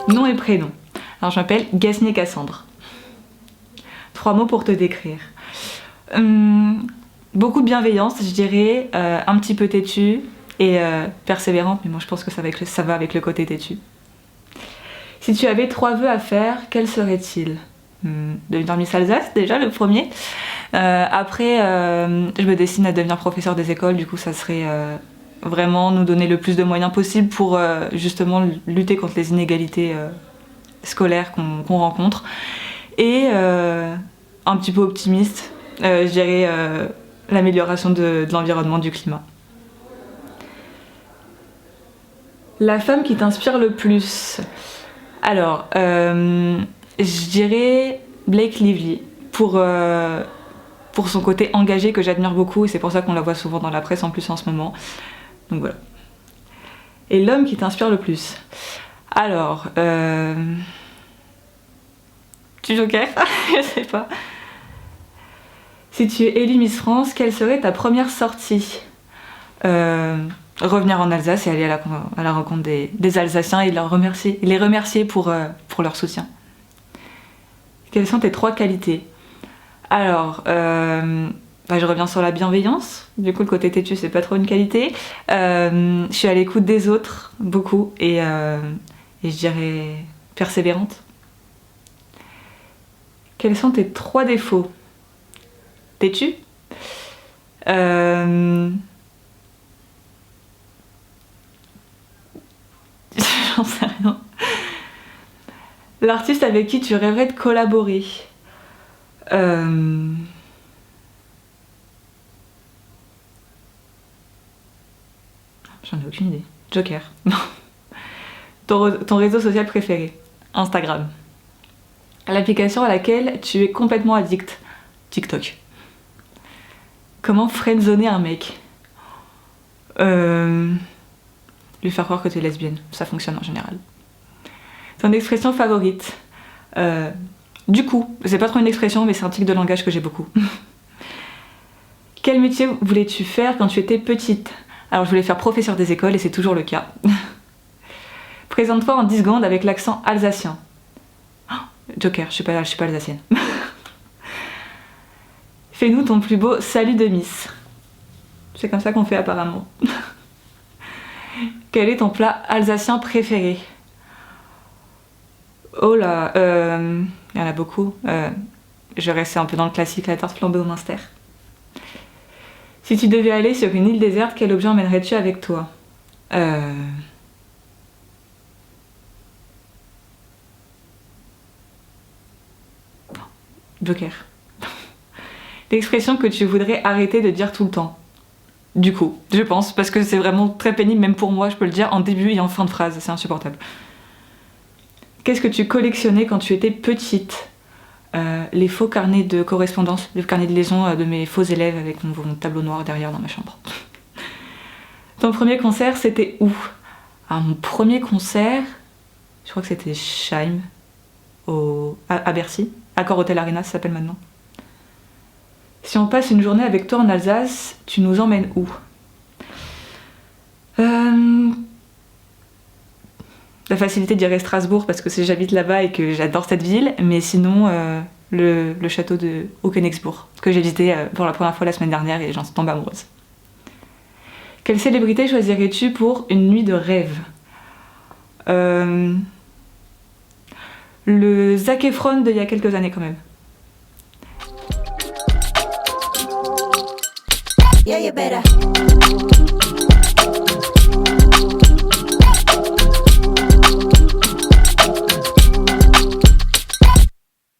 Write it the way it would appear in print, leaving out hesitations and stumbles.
Nom et prénom. Alors je m'appelle Gasnier Cassandre. 3 mots pour te décrire. Beaucoup de bienveillance, je dirais, un petit peu têtue et persévérante, mais moi je pense que ça va avec le côté têtu. Si tu avais 3 vœux à faire, quels seraient-ils ? Devenir Miss Alsace, déjà, le premier. Après, je me destine à devenir professeur des écoles, du coup ça serait vraiment nous donner le plus de moyens possible pour justement lutter contre les inégalités scolaires qu'on rencontre. Et un petit peu optimiste, je dirais l'amélioration de l'environnement, du climat. La femme qui t'inspire le plus. Alors, je dirais Blake Lively pour son côté engagé que j'admire beaucoup, et c'est pour ça qu'on la voit souvent dans la presse en plus en ce moment. Donc voilà. Et l'homme qui t'inspire le plus. Alors, tu joker? Je sais pas. Si tu es élue Miss France, quelle serait ta première sortie? Revenir en Alsace et aller à la rencontre des Alsaciens et les remercier pour leur soutien. Quelles sont tes 3 qualités? Alors, je reviens sur la bienveillance. Du coup, le côté têtu, c'est pas trop une qualité. Je suis à l'écoute des autres, beaucoup, et je dirais persévérante. Quels sont tes 3 défauts? Têtu. J'en sais rien. L'artiste avec qui tu rêverais de collaborer. J'en ai aucune idée. Joker. Ton réseau social préféré. Instagram. L'application à laquelle tu es complètement addict. TikTok. Comment friendzoner un mec? Lui faire croire que tu es lesbienne. Ça fonctionne en général. Ton expression favorite. Du coup, c'est pas trop une expression, mais c'est un tic de langage que j'ai beaucoup. Quel métier voulais-tu faire quand tu étais petite? Alors je voulais faire professeur des écoles et c'est toujours le cas. Présente-toi en 10 secondes avec l'accent alsacien. Oh, Joker, je suis pas alsacienne. Fais-nous ton plus beau salut de Miss. C'est comme ça qu'on fait apparemment. Quel est ton plat alsacien préféré? Oh là, il y en a beaucoup. Je vais rester un peu dans le classique, la tarte flambée au Munster. Si tu devais aller sur une île déserte, quel objet emmènerais-tu avec toi? Joker. L'expression que tu voudrais arrêter de dire tout le temps. Du coup, je pense, parce que c'est vraiment très pénible, même pour moi, je peux le dire, en début et en fin de phrase, c'est insupportable. Qu'est-ce que tu collectionnais quand tu étais petite? Les faux carnets de correspondance, les carnets de liaison de mes faux élèves avec mon tableau noir derrière dans ma chambre. Ton premier concert, c'était où? Alors, mon premier concert, je crois que c'était Scheim, à Bercy, Accor Hotel Arena, ça s'appelle maintenant. Si on passe une journée avec toi en Alsace, tu nous emmènes où? La facilité de dire Strasbourg parce que j'habite là-bas et que j'adore cette ville, mais sinon le château de Haut-Königsbourg que j'ai visité pour la première fois la semaine dernière et j'en suis tombée amoureuse. Quelle célébrité choisirais-tu pour une nuit de rêve? Le Zac Efron d'il y a quelques années quand même. Yeah, you better.